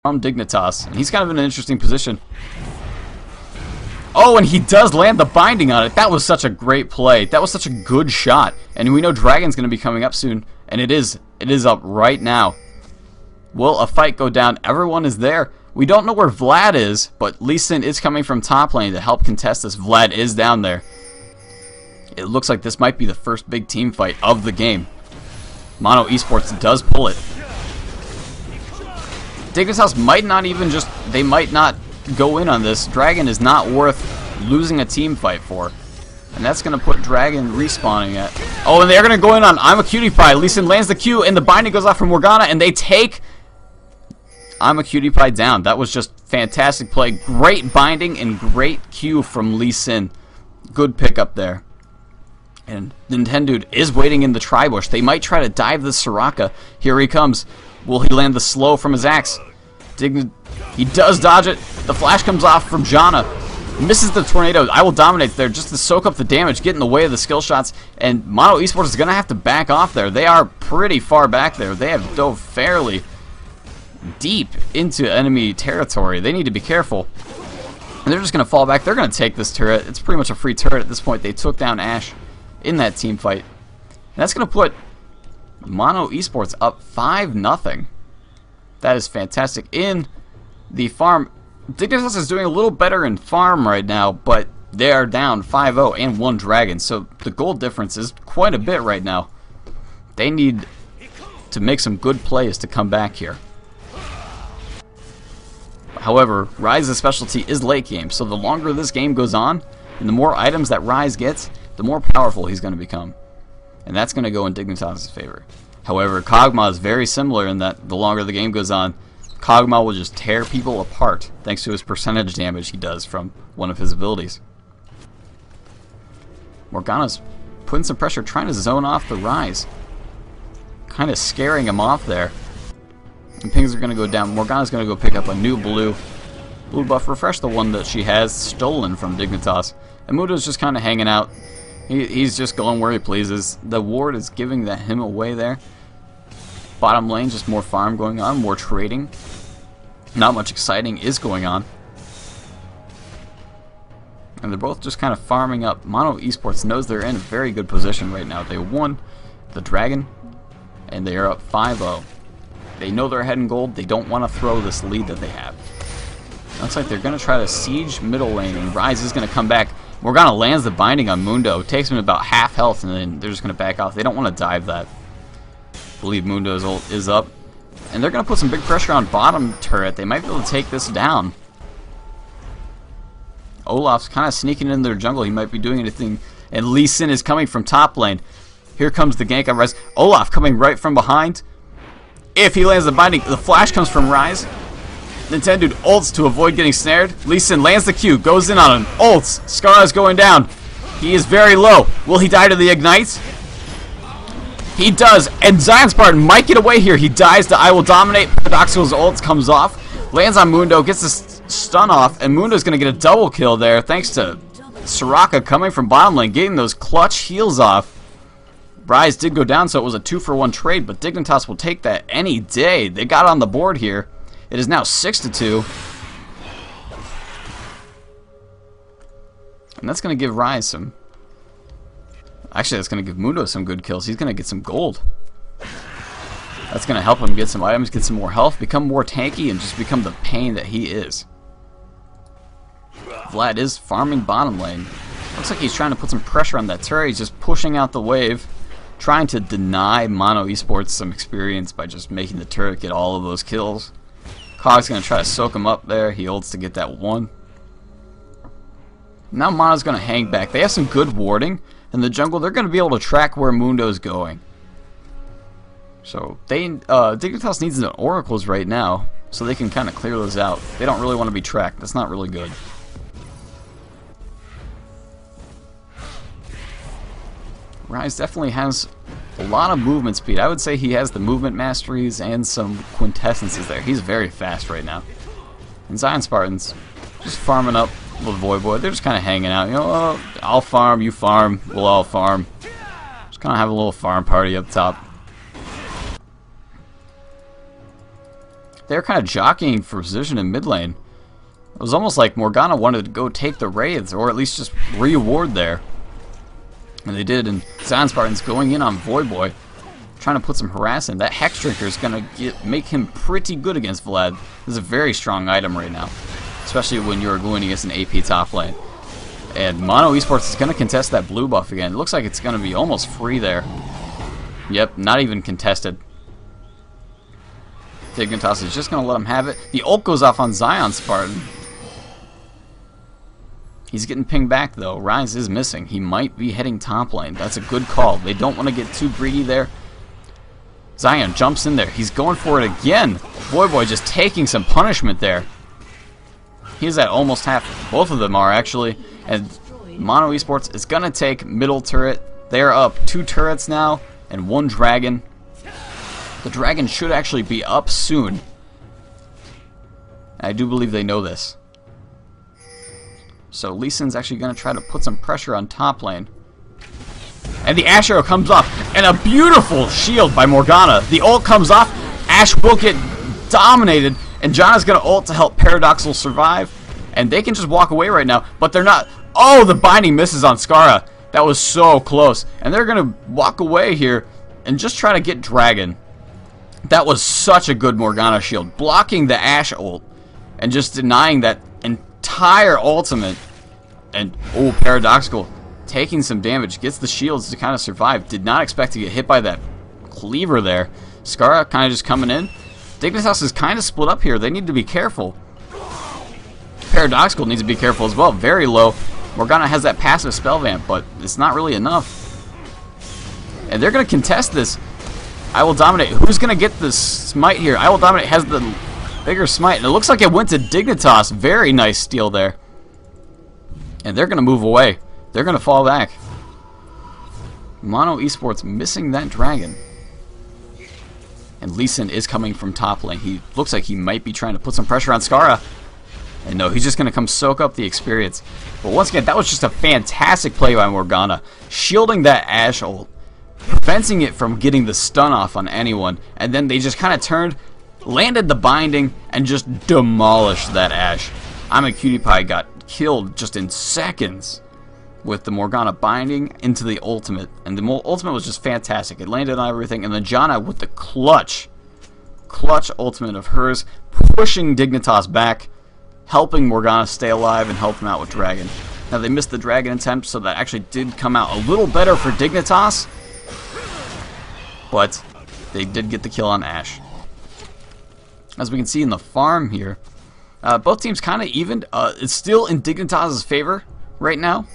from Dignitas, and he's kind of in an interesting position. Oh, and he does land the binding on it. That was such a great play. That was such a good shot. And we know Dragon's going to be coming up soon, and it is up right now. Will a fight go down? Everyone is there. We don't know where Vlad is, but Lee Sin is coming from top lane to help contest this. Vlad is down there. It looks like this might be the first big team fight of the game. Mono Esports does pull it. Dignitas might not even they might not go in on this. Dragon is not worth losing a team fight for. And that's going to put Dragon respawning at... Oh, and they're going to go in on I'm a Cutie Pie. Lee Sin lands the Q, and the binding goes off from Morgana, and they take I'm a Cutie Pie down. That was just fantastic play. Great binding and great Q from Lee Sin. Good pickup there. And Nintendo is waiting in the tri-bush. They might try to dive the Soraka. Here he comes. Will he land the slow from his axe? He does dodge it. The flash comes off from Janna. Misses the tornado. I will dominate there just to soak up the damage, get in the way of the skill shots. And Mono Esports is going to have to back off there. They are pretty far back there. They have dove fairly deep into enemy territory. They need to be careful. And they're just going to fall back. They're going to take this turret. It's pretty much a free turret at this point. They took down Ashe in that team fight. And that's going to put Mono Esports up 5-0. That is fantastic. In the farm, Dignitas is doing a little better in farm right now, but they are down 5-0 and 1 dragon. So the gold difference is quite a bit right now. They need to make some good plays to come back here. However, Ryze's specialty is late game, so the longer this game goes on, and the more items that Ryze gets, the more powerful he's going to become. And that's going to go in Dignitas' favor. However, Kog'Maw is very similar in that the longer the game goes on, Kog'Maw will just tear people apart thanks to his percentage damage he does from one of his abilities. Morgana's putting some pressure, trying to zone off the Ryze. Kind of scaring him off there. And pings are going to go down. Morgana's going to go pick up a new blue buff, refresh the one that she has stolen from Dignitas. And Mundo's just kind of hanging out. He's just going where he pleases. The ward is giving him away there. Bottom lane, just more farm going on, more trading. Not much exciting is going on. And they're both just kind of farming up. Mono Esports knows they're in a very good position right now. They won the Dragon, and they are up 5-0. They know they're ahead in gold. They don't want to throw this lead that they have. Looks like they're going to try to siege middle lane, and Ryze is going to come back. Morgana lands the binding on Mundo, takes him about half health, and then they're just going to back off. They don't want to dive that. I believe Mundo's ult is up. And they're going to put some big pressure on bottom turret. They might be able to take this down. Olaf's kind of sneaking in their jungle. He might be doing anything. And Lee Sin is coming from top lane. Here comes the gank on Ryze. Olaf coming right from behind. If he lands the binding, the flash comes from Ryze. Nintendo ults to avoid getting snared. Lee Sin lands the Q, goes in on him. Ults. Scar's going down. He is very low. Will he die to the ignites? He does. And Zion Spartan might get away here. He dies to I Will Dominate. Paradoxical's ult comes off. Lands on Mundo. Gets the stun off. And Mundo's going to get a double kill there thanks to Soraka coming from bottom lane. Getting those clutch heals off. Ryze did go down, so it was a 2-for-1 trade. But Dignitas will take that any day. They got on the board here. It is now 6-2. And that's going to give Ryze some... Actually, that's going to give Mundo some good kills. He's going to get some gold. That's going to help him get some items, get some more health, become more tanky, and just become the pain that he is. Vlad is farming bottom lane. Looks like he's trying to put some pressure on that turret. He's just pushing out the wave, trying to deny Mono Esports some experience by just making the turret get all of those kills. Cog's going to try to soak him up there. He ults to get that one. Now Mono's going to hang back. They have some good warding. In the jungle, they're going to be able to track where Mundo's going. So, Dignitas needs the oracles right now, so they can kind of clear those out. They don't really want to be tracked. That's not really good. Ryze definitely has a lot of movement speed. I would say he has the movement masteries and some quintessences there. He's very fast right now. And Zion Spartan's just farming up with Void. They're just kind of hanging out. You know, oh, I'll farm, you farm, we'll all farm. Just kind of have a little farm party up top. They're kind of jockeying for position in mid lane. It was almost like Morgana wanted to go take the Wraiths, or at least just reward there. And they did, and Zion Spartan's going in on Void Boy, trying to put some harass in. That Hex Drinker is going to make him pretty good against Vlad. This is a very strong item right now, especially when you're going against an AP top lane. And Mono Esports is going to contest that blue buff again. It looks like it's going to be almost free there. Yep, not even contested. Dignitas is just going to let him have it. The ult goes off on Zion Spartan. He's getting pinged back though. Rise is missing. He might be heading top lane. That's a good call. They don't want to get too greedy there. Zion jumps in there. He's going for it again. Void Boy just taking some punishment there. He's at almost half. Both of them are actually. And Mono Esports is going to take middle turret. They're up 2 turrets now and 1 dragon. The dragon should actually be up soon. I do believe they know this. So Lee Sin's actually going to try to put some pressure on top lane. And the Ash arrow comes off. And a beautiful shield by Morgana. The ult comes off. Ash will get dominated. And Janna's going to ult to help Paradoxal survive. And they can just walk away right now. But they're not. Oh, the binding misses on Skara. That was so close. And they're going to walk away here and just try to get Dragon. That was such a good Morgana shield. Blocking the Ash ult and just denying that entire ultimate. And, oh, Paradoxical taking some damage. Gets the shields to kind of survive. Did not expect to get hit by that cleaver there. Skara kind of just coming in. Dignitas is kind of split up here. They need to be careful. Paradoxical needs to be careful as well. Very low. Morgana has that passive spell vamp, but it's not really enough. And they're going to contest this. I Will Dominate. Who's going to get this smite here? I Will Dominate has the bigger smite. And it looks like it went to Dignitas. Very nice steal there. And they're going to move away. They're going to fall back. Mono Esports missing that dragon. And Lee Sin is coming from top lane. He looks like he might be trying to put some pressure on Skara. And no, he's just going to come soak up the experience. But once again, that was just a fantastic play by Morgana. Shielding that Ash ult. Preventing it from getting the stun off on anyone. And then they just kind of turned, landed the binding, and just demolished that Ash. I'm a Cutie Pie got killed just in seconds with the Morgana binding into the ultimate. And the ultimate was just fantastic. It landed on everything. And then Janna with the clutch ultimate of hers, pushing Dignitas back, helping Morgana stay alive and help him out with Dragon. Now they missed the Dragon attempt, so that actually did come out a little better for Dignitas. But they did get the kill on Ash. As we can see in the farm here, both teams kind of evened. It's still in Dignitas' favor right now.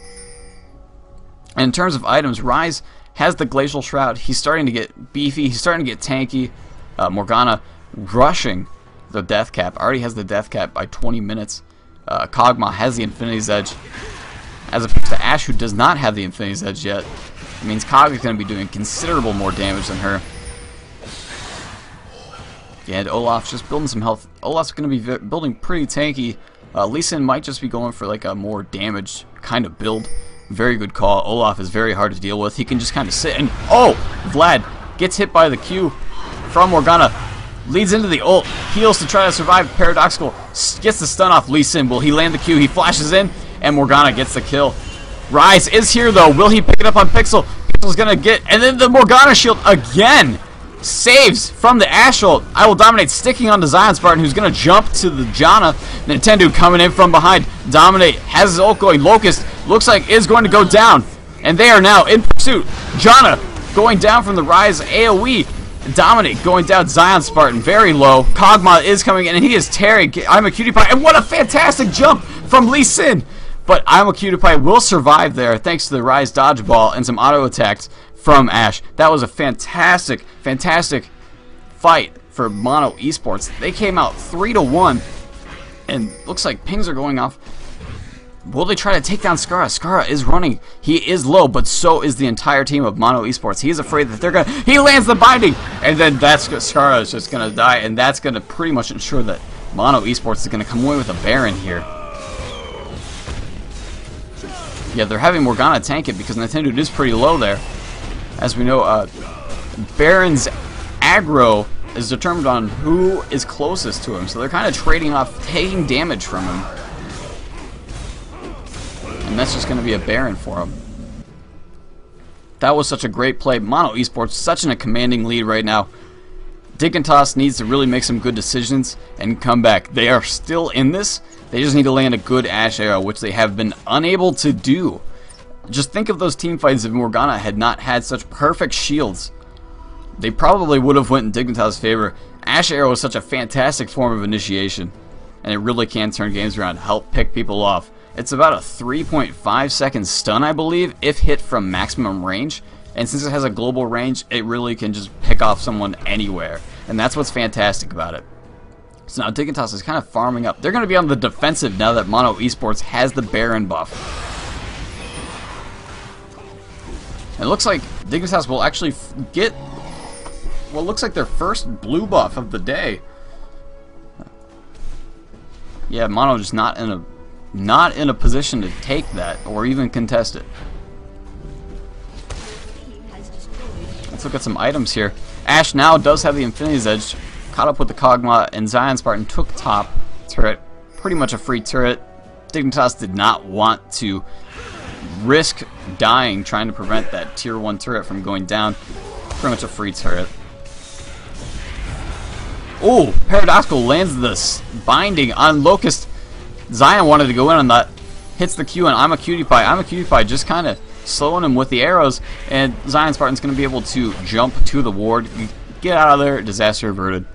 And in terms of items, Rise has the Glacial Shroud. He's starting to get beefy. He's starting to get tanky. Morgana rushing the Death Cap. Already has the Death Cap by 20 minutes. Kog'Maw has the Infinity's Edge. As opposed to Ash, who does not have the Infinity's Edge yet. It means Kog is going to be doing considerable more damage than her. Yeah, and Olaf's just building some health. Olaf's going to be building pretty tanky. Lee Sin might just be going for like a more damaged kind of build. Very good call. Olaf is very hard to deal with. He can just kind of sit and... Oh! Vlad gets hit by the Q from Morgana. Leads into the ult. Heals to try to survive. Paradoxical gets the stun off Lee Sin. Will he land the Q? He flashes in, and Morgana gets the kill. Rise is here, though. Will he pick it up on Pixel? Pixel's going to get... And then the Morgana shield again saves from the Ash ult. I Will Dominate sticking on the Zion Spartan, who's going to jump to the Janna. Nintendo coming in from behind. Dominate has his ult going. Locust looks like is going to go down. And they are now in pursuit. Janna going down from the Rise AoE. Dominate going down. Zion Spartan very low. Kog'Maw is coming in, and he is tearing I'm a Cutie Pie. And what a fantastic jump from Lee Sin. But I'm a Cutie Pie will survive there thanks to the Rise dodgeball and some auto attacks from Ash. That was a fantastic, fantastic fight for Mono Esports. They came out 3-1, and looks like pings are going off. Will they try to take down Skara? Skara is running. He is low, but so is the entire team of Mono Esports. He is afraid that they're going to... He lands the binding! And then that's Skara is just going to die, and that's going to pretty much ensure that Mono Esports is going to come away with a Baron here. Yeah, they're having Morgana tank it because Nintendo is pretty low there. As we know, Baron's aggro is determined on who is closest to him. So they're kind of trading off taking damage from him. And that's just going to be a Baron for him. That was such a great play. Mono Esports such in a commanding lead right now. Dignitas needs to really make some good decisions and come back. They are still in this. They just need to land a good Ashe arrow, which they have been unable to do. Just think of those team fights if Morgana had not had such perfect shields. They probably would have went in Dignitas' favor. Ashe arrow is such a fantastic form of initiation, and it really can turn games around, help pick people off. It's about a 3.5 second stun, I believe, if hit from maximum range. And since it has a global range, it really can just pick off someone anywhere. And that's what's fantastic about it. So now Dignitas is kind of farming up. They're going to be on the defensive now that Mono Esports has the Baron buff. It looks like Dignitas will actually get what looks like their first blue buff of the day. Yeah, Mono just not in a position to take that or even contest it. Let's look at some items here. Ashe now does have the Infinity's Edge, caught up with the Kog'Maw, and Zion Spartan took top turret. Pretty much a free turret. Dignitas did not want to risk dying trying to prevent that tier 1 turret from going down. Pretty much a free turret. Oh, Paradoxical lands this binding on Locust. Zion wanted to go in on that. Hits the Q, and I'm a Cutie Pie. I'm a Cutie Pie just kind of slowing him with the arrows, and Zion Spartan's going to be able to jump to the ward, get out of there, disaster averted.